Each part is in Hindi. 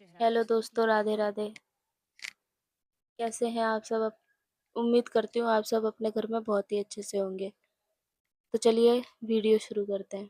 चेहरा हेलो उसकी दोस्तों, पीठ राधे राधे। कैसे हैं आप सब? उम्मीद करती हूँ आप सब अपने घर में बहुत ही अच्छे से होंगे। तो चलिए वीडियो शुरू करते हैं।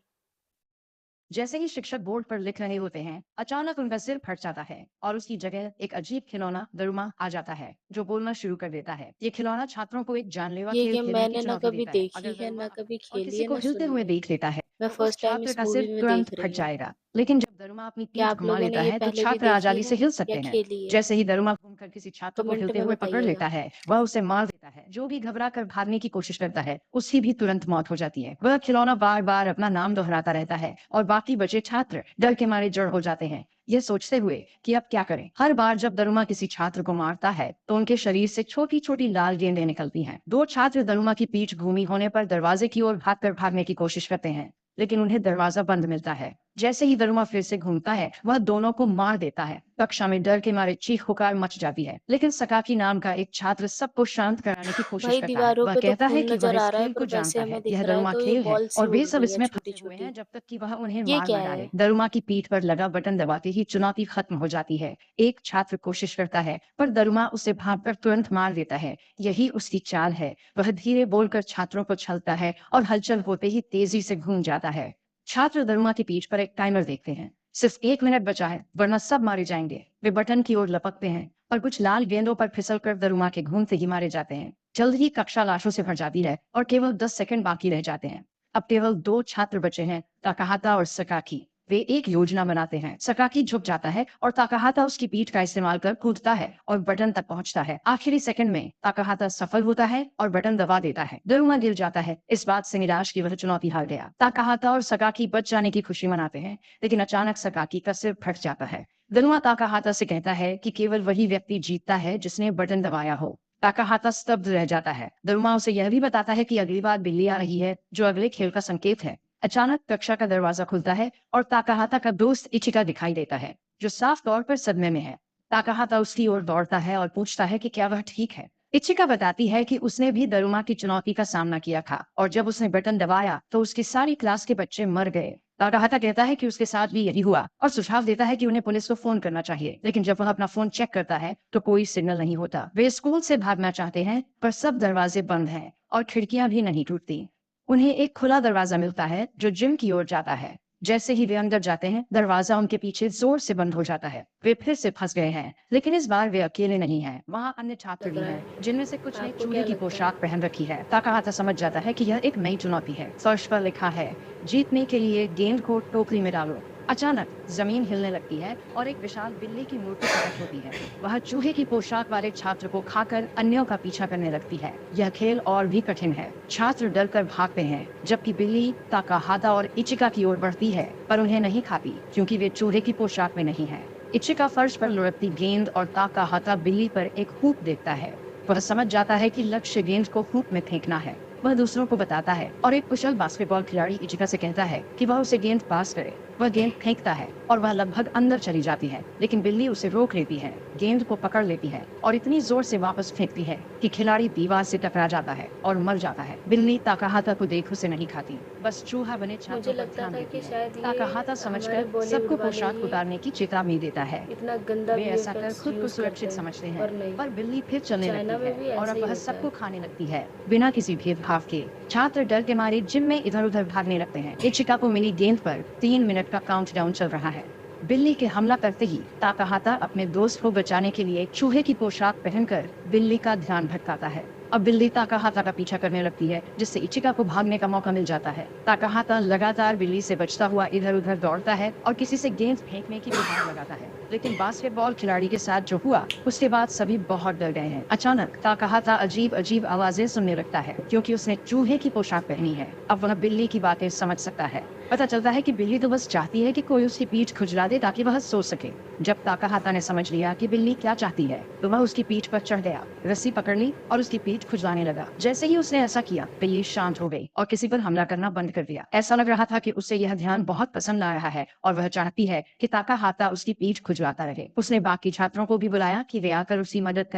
जैसे ही शिक्षक बोर्ड पर लिख रहे होते हैं, अचानक उनका सिर फट जाता है और उसकी जगह एक अजीब खिलौना दरुमा आ जाता है, जो बोलना शुरू कर देता है। ये खिलौना छात्रों को एक जानलेवा ये खेल गेम खेलने की मैंने ना चुनौती कभी देता है। देखी अगर है, दरुमा ना अपने कभी और खेली किसी है, को ना हिलते सुनी हुए है। देख लेता है, मैं तो उस फर्स्ट टाइम छात्र इस का सिर मूवी में तुरंत देख फट रही हूँ। जाएगा। लेकिन जब दरुमा अपनी क्या पीठ आप घुमा लोगों लेता ने ये है, तो पहले भी छात्र देखी आजादी से है हिल या सकते हैं। खेली है? जैसे ही दरुमा घूमकर किसी छात्र को कमेंट हिलते में हुए पकड़ बताइएगा। लेता है, वह उसे मार देता है। जो भी घबरा कर भागने की कोशिश करता है, उसकी भी तुरंत मौत हो जाती है। वह खिलौना बार बार अपना नाम दोहराता रहता है और बाकी बचे छात्र डर के मारे जड़ हो जाते हैं, ये सोचते हुए कि अब क्या करें। हर बार जब दरुमा किसी छात्र को मारता है, तो उनके शरीर से छोटी छोटी लाल गेंदें निकलती हैं। दो छात्र दरुमा की पीठ घूमी होने पर दरवाजे की ओर भागने की कोशिश करते हैं, लेकिन उन्हें दरवाजा बंद मिलता है। जैसे ही दरुमा फिर से घूमता है, वह दोनों को मार देता है। कक्षा में डर के मारे चीख पुकार मच जाती है, लेकिन सकाकी नाम का एक छात्र सबको शांत कराने की कोशिश भाई करता है। दीवारों वह पे तो कहता है खून कि वह नजर आ इस रहा है, खेल पर को वैसे जानता है, हमें यह दिख रहा है दरुमा तो ये खेल है बॉल सी और वे उड़ सब रही है, इसमें छोटी फंसे हुए छोटी। हैं जब तक कि वह उन्हें ये मार क्या न है? डाले। दरुमा की पीठ पर लगा बटन दबाते ही चुनौती खत्म हो जाती है। एक छात्र कोशिश करता है, पर दरुमा उसे भागकर तुरंत मार देता है। यही उसकी चाल है। वह धीरे बोलकर छात्रों को छलता है और हलचल होते ही तेजी से घूम जाता है। छात्र दरुमा की पीठ पर एक टाइमर देखते हैं। सिर्फ 1 मिनट बचा है, वरना सब मारे जाएंगे। वे बटन की ओर लपकते हैं और कुछ लाल गेंदों पर फिसलकर दरुमा के घूमते ही मारे जाते हैं। जल्द ही कक्षा लाशों से भर जाती है और केवल 10 सेकंड बाकी रह जाते हैं। अब केवल दो छात्र बचे हैं, ताकाहाता और सकाकी। वे एक योजना बनाते हैं। सकाकी झुक जाता है और ताकाहाता उसकी पीठ का इस्तेमाल कर कूदता है और बटन तक पहुंचता है। आखिरी सेकंड में ताकाहाता सफल होता है और बटन दबा देता है। दरुमा गिर जाता है। इस बात से निराश की वह चुनौती हार गया। ताकाहाता और सकाकी बच जाने की खुशी मनाते हैं, लेकिन अचानक सकाकी का सिर फट जाता है। दरुमा ताकाहाता से कहता है कि केवल वही व्यक्ति जीतता है जिसने बटन दबाया हो। ताकाहाता स्तब्ध रह जाता है। दरुमा उसे यह भी बताता है कि अगली बार बिल्ली आ रही है, जो अगले खेल का संकेत है। अचानक कक्षा का दरवाजा खुलता है और ताकाहाता का दोस्त इचिका दिखाई देता है, जो साफ तौर पर सदमे में है। ताकाहाता उसकी ओर दौड़ता है और पूछता है कि क्या वह ठीक है। इचिका बताती है कि उसने भी दरुमा की चुनौती का सामना किया था और जब उसने बटन दबाया तो उसकी सारी क्लास के बच्चे मर गए। ताकाहाता कहता है कि उसके साथ भी यही हुआ और सुझाव देता है कि उन्हें पुलिस को फोन करना चाहिए, लेकिन जब वह अपना फोन चेक करता है तो कोई सिग्नल नहीं होता। वे स्कूल से भागना चाहते हैं, पर सब दरवाजे बंद हैं और खिड़कियां भी नहीं टूटती। उन्हें एक खुला दरवाजा मिलता है जो जिम की ओर जाता है। जैसे ही वे अंदर जाते हैं, दरवाजा उनके पीछे जोर से बंद हो जाता है। वे फिर से फंस गए हैं, लेकिन इस बार वे अकेले नहीं हैं। वहाँ अन्य छात्र लग भी रहा हैं, है। जिनमें से कुछ ने आपको चूहे क्या की लगता है? पोशाक पहन रखी है। ताकाहाता समझ जाता है कि यह एक नई चुनौती है। फर्श पर लिखा है, जीतने के लिए गेंद को टोकरी में डालो। अचानक जमीन हिलने लगती है और एक विशाल बिल्ली की मूर्ति प्रकट होती है। वह चूहे की पोशाक वाले छात्र को खाकर अन्यों का पीछा करने लगती है। यह खेल और भी कठिन है। छात्र डर कर भागते हैं, जबकि बिल्ली ताकाहाता और इचिका की ओर बढ़ती है, पर उन्हें नहीं खाती क्योंकि वे चूहे की पोशाक में नहीं है। इचिका फर्श पर लुढ़कती गेंद और ताकाहाता बिल्ली पर एक हुक देखता है। वह समझ जाता है कि लक्ष्य गेंद को हुक में फेंकना है। वह दूसरों को बताता है और एक कुशल बास्केटबॉल खिलाड़ी इचिका से कहता है कि वह उसे गेंद पास करे। वह गेंद फेंकता है और वह लगभग अंदर चली जाती है, लेकिन बिल्ली उसे रोक लेती है, गेंद को पकड़ लेती है और इतनी जोर से वापस फेंकती है कि खिलाड़ी दीवार से टकरा जाता है और मर जाता है। बिल्ली ताकाहाता को देख उसे नहीं खाती, बस चूहा बने मुझे छात्रों पर लगता ध्यान था देती कि है। शायद ताकाहाता ये हमारे समझकर बॉलीवुड सबको वाले पोशाक ही उतारने की चेतावनी देता है। इतना गंदा वे ऐसा कर वीएफएक्स खुद को यूज़ करते सुरक्षित हैं, समझते हैं, पर नहीं। पर बिल्ली फिर चलने लगती चाइना में है भी और ऐसा अब ही वह होता सबको है। खाने लगती है, बिना किसी भेदभाव के। छात्र डर के मारे जिम में इधर-उधर भागने लगते हैं। इचिका को मिली गेंद पर 3 मिनट का काउंटडाउन चल रहा है। बिल्ली के हमला करते ही ताकाहाता अपने दोस्त को बचाने के लिए चूहे की पोशाक पहनकर बिल्ली का ध्यान भटकाता है। अब बिल्ली ताकाहाता का पीछा करने लगती है, जिससे इचिका को भागने का मौका मिल जाता है। ताकाहाता लगातार बिल्ली से बचता हुआ इधर-उधर दौड़ता है और किसी से गेंद फेंकने की गुहार लगाता है, लेकिन बास्केटबॉल खिलाड़ी के साथ जो हुआ, उसके बाद सभी बहुत डर गए हैं। अचानक ताकाहाता अजीब-अजीब आवाजें सुनने लगता है, क्योंकि उसने चूहे की पोशाक पहनी है। अब वह बिल्ली की बातें समझ सकता है। पता चलता है कि बिल्ली तो बस चाहती है कि कोई उसकी पीठ खुजला दे ताकि वह सो सके। जब ताकाहाता ने समझ लिया कि बिल्ली क्या चाहती है, तो वह उसकी पीठ पर चढ़ गया, रस्सी पकड़ ली और उसकी पीठ खुजलाने लगा। जैसे ही उसने ऐसा किया, बिल्ली शांत हो गई और किसी पर हमला करना बंद कर दिया। ऐसा लग रहा था कि उसे यह ध्यान बहुत पसंद आ रहा है और वह चाहती है कि ताकाहाता उसकी पीठ खुजलाता रहे। उसने बाकी छात्रों को भी बुलाया कि वे आकर उसकी मदद करें।